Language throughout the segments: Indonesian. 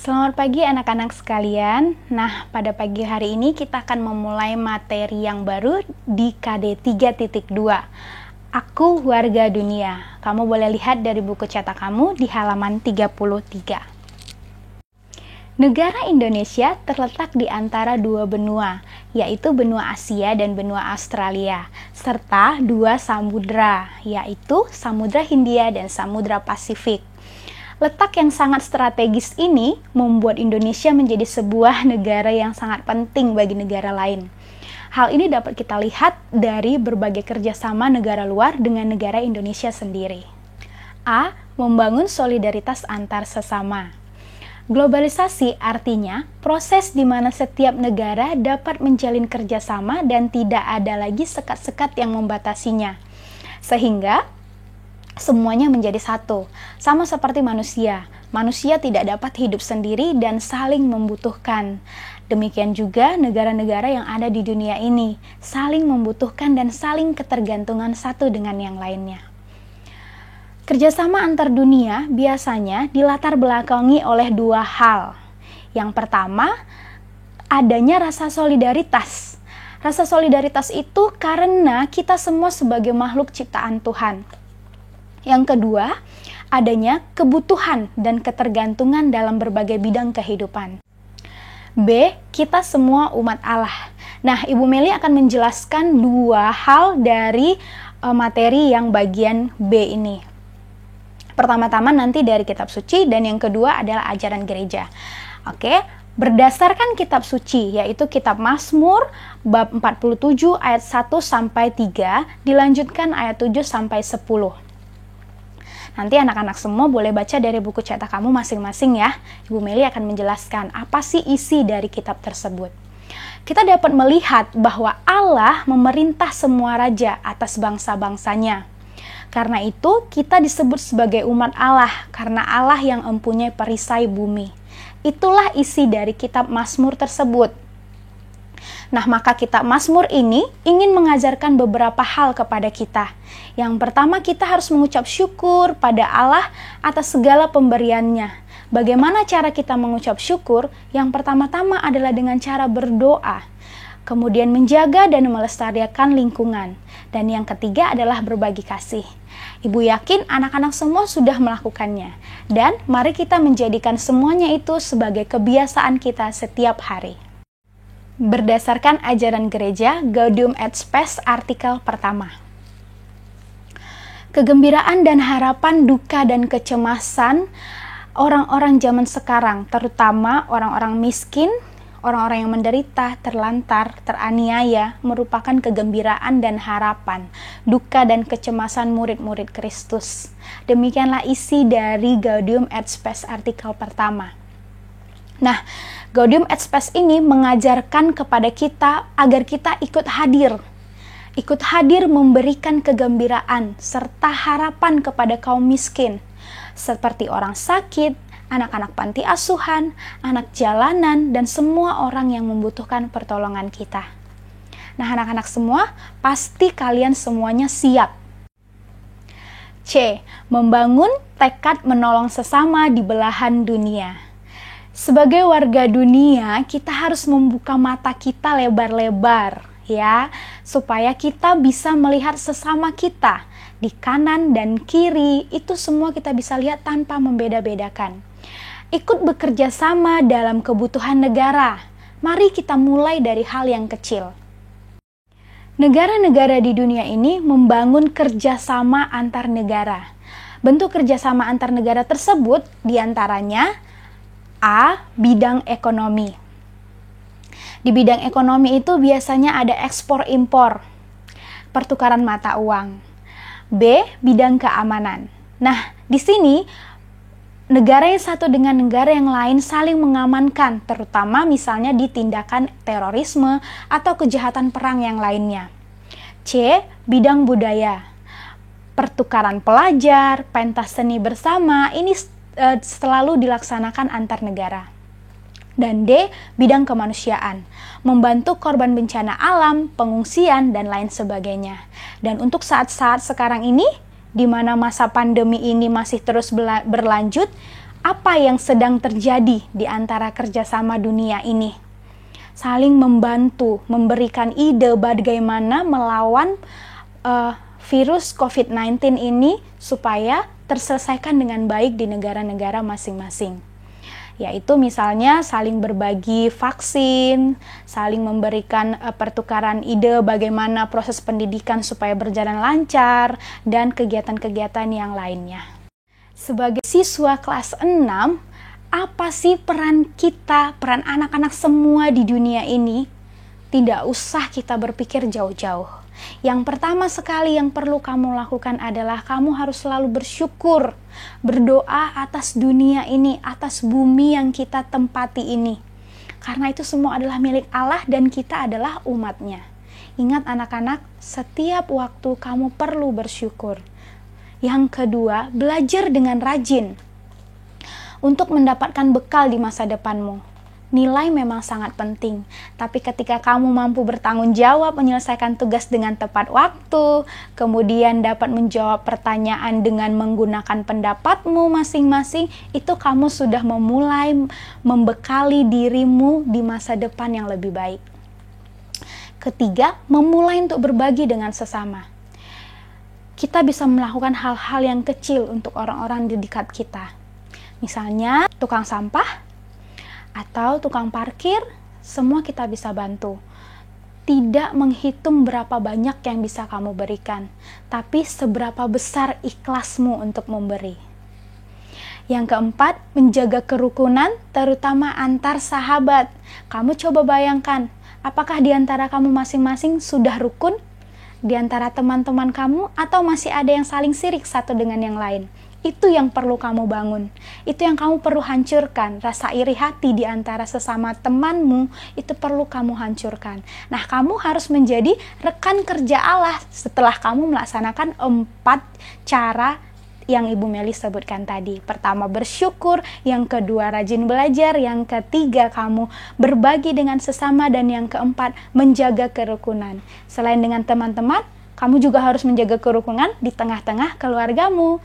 Selamat pagi anak-anak sekalian. Nah, pada pagi hari ini kita akan memulai materi yang baru di KD 3.2. Aku warga dunia. Kamu boleh lihat dari buku cetak kamu di halaman 33. Negara Indonesia terletak di antara dua benua, yaitu benua Asia dan benua Australia, serta dua samudra, yaitu Samudra Hindia dan Samudra Pasifik. Letak yang sangat strategis ini membuat Indonesia menjadi sebuah negara yang sangat penting bagi negara lain. Hal ini dapat kita lihat dari berbagai kerjasama negara luar dengan negara Indonesia sendiri. A. Membangun solidaritas antar sesama. Globalisasi artinya proses di mana setiap negara dapat menjalin kerjasama dan tidak ada lagi sekat-sekat yang membatasinya. Sehingga semuanya menjadi satu, sama seperti manusia. Manusia tidak dapat hidup sendiri dan saling membutuhkan. Demikian juga negara-negara yang ada di dunia ini, saling membutuhkan dan saling ketergantungan satu dengan yang lainnya. Kerjasama antar dunia biasanya dilatar belakangi oleh dua hal. Yang pertama, adanya rasa solidaritas. Rasa solidaritas itu karena kita semua sebagai makhluk ciptaan Tuhan. Yang kedua, adanya kebutuhan dan ketergantungan dalam berbagai bidang kehidupan. B. Kita semua umat Allah. Nah, Ibu Meli akan menjelaskan dua hal dari materi yang bagian B ini. Pertama-tama nanti dari kitab suci dan yang kedua adalah ajaran gereja. Oke, berdasarkan kitab suci yaitu kitab Mazmur bab 47 ayat 1 sampai 3 dilanjutkan ayat 7 sampai 10. Nanti anak-anak semua boleh baca dari buku cetak kamu masing-masing ya. Ibu Meli akan menjelaskan apa sih isi dari kitab tersebut. Kita dapat melihat bahwa Allah memerintah semua raja atas bangsa-bangsanya. Karena itu kita disebut sebagai umat Allah karena Allah yang mempunyai perisai bumi. Itulah isi dari kitab Mazmur tersebut. Nah, maka kitab Mazmur ini ingin mengajarkan beberapa hal kepada kita. Yang pertama, kita harus mengucap syukur pada Allah atas segala pemberiannya. Bagaimana cara kita mengucap syukur? Yang pertama-tama adalah dengan cara berdoa. Kemudian menjaga dan melestarikan lingkungan. Dan yang ketiga adalah berbagi kasih. Ibu yakin anak-anak semua sudah melakukannya. Dan mari kita menjadikan semuanya itu sebagai kebiasaan kita setiap hari. Berdasarkan ajaran gereja, Gaudium et Spes artikel pertama. Kegembiraan dan harapan, duka dan kecemasan orang-orang zaman sekarang, terutama orang-orang miskin, orang-orang yang menderita, terlantar, teraniaya, merupakan kegembiraan dan harapan, duka dan kecemasan murid-murid Kristus. Demikianlah isi dari Gaudium et Spes artikel pertama. Nah, Gaudium et Spes ini mengajarkan kepada kita agar kita ikut hadir memberikan kegembiraan serta harapan kepada kaum miskin, seperti orang sakit, anak-anak panti asuhan, anak jalanan, dan semua orang yang membutuhkan pertolongan kita. Nah, anak-anak semua, pasti kalian semuanya siap. C. Membangun tekad menolong sesama di belahan dunia. Sebagai warga dunia, kita harus membuka mata kita lebar-lebar, ya, supaya kita bisa melihat sesama kita di kanan dan kiri. Itu semua kita bisa lihat tanpa membeda-bedakan. Ikut bekerja sama dalam kebutuhan negara. Mari kita mulai dari hal yang kecil. Negara-negara di dunia ini membangun kerjasama antar negara. Bentuk kerjasama antar negara tersebut diantaranya A. Bidang ekonomi. Di bidang ekonomi itu biasanya ada ekspor-impor, pertukaran mata uang. B. Bidang keamanan. Nah, di sini negara yang satu dengan negara yang lain saling mengamankan, terutama misalnya di tindakan terorisme atau kejahatan perang yang lainnya. C. Bidang budaya. Pertukaran pelajar, pentas seni bersama, ini selalu dilaksanakan antar negara. Dan D. Bidang kemanusiaan, membantu korban bencana alam, pengungsian, dan lain sebagainya. Dan untuk saat-saat sekarang ini, di mana masa pandemi ini masih terus berlanjut, Apa yang sedang terjadi di antara kerjasama dunia ini? Saling membantu, memberikan ide bagaimana melawan virus COVID-19 ini supaya terselesaikan dengan baik di negara-negara masing-masing. Yaitu misalnya saling berbagi vaksin, saling memberikan pertukaran ide bagaimana proses pendidikan supaya berjalan lancar, dan kegiatan-kegiatan yang lainnya. Sebagai siswa kelas 6, apa sih peran kita, peran anak-anak semua di dunia ini? Tidak usah kita berpikir jauh-jauh. Yang pertama sekali yang perlu kamu lakukan adalah kamu harus selalu bersyukur, berdoa atas dunia ini, atas bumi yang kita tempati ini. Karena itu semua adalah milik Allah dan kita adalah umatnya. Ingat anak-anak, setiap waktu kamu perlu bersyukur. Yang kedua, belajar dengan rajin untuk mendapatkan bekal di masa depanmu. Nilai memang sangat penting, tapi ketika kamu mampu bertanggung jawab menyelesaikan tugas dengan tepat waktu, kemudian dapat menjawab pertanyaan dengan menggunakan pendapatmu masing-masing, itu kamu sudah memulai membekali dirimu di masa depan yang lebih baik. Ketiga, memulai untuk berbagi dengan sesama. Kita bisa melakukan hal-hal yang kecil untuk orang-orang di dekat kita. Misalnya, tukang sampah, atau tukang parkir, semua kita bisa bantu. Tidak menghitung berapa banyak yang bisa kamu berikan, tapi seberapa besar ikhlasmu untuk memberi. Yang keempat, menjaga kerukunan, terutama antar sahabat. Kamu coba bayangkan, apakah di antara kamu masing-masing sudah rukun? Di antara teman-teman kamu, atau masih ada yang saling sirik satu dengan yang lain? Itu yang perlu kamu bangun. Itu yang kamu perlu hancurkan. Rasa iri hati di antara sesama temanmu, itu perlu kamu hancurkan. Nah, kamu harus menjadi rekan kerja Allah setelah kamu melaksanakan 4 cara yang Ibu Meli sebutkan tadi. Pertama, bersyukur. Yang kedua, rajin belajar. Yang ketiga, kamu berbagi dengan sesama. Dan yang keempat, menjaga kerukunan. Selain dengan teman-teman, kamu juga harus menjaga kerukunan di tengah-tengah keluargamu.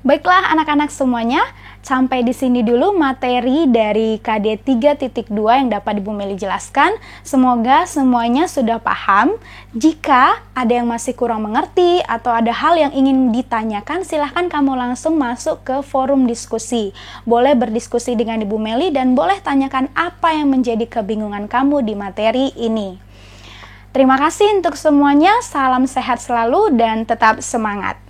Baiklah anak-anak semuanya, sampai di sini dulu materi dari KD 3.2 yang dapat Ibu Meli jelaskan. Semoga semuanya sudah paham. Jika ada yang masih kurang mengerti atau ada hal yang ingin ditanyakan, silahkan kamu langsung masuk ke forum diskusi. Boleh berdiskusi dengan Ibu Meli dan boleh tanyakan apa yang menjadi kebingungan kamu di materi ini. Terima kasih untuk semuanya, salam sehat selalu dan tetap semangat.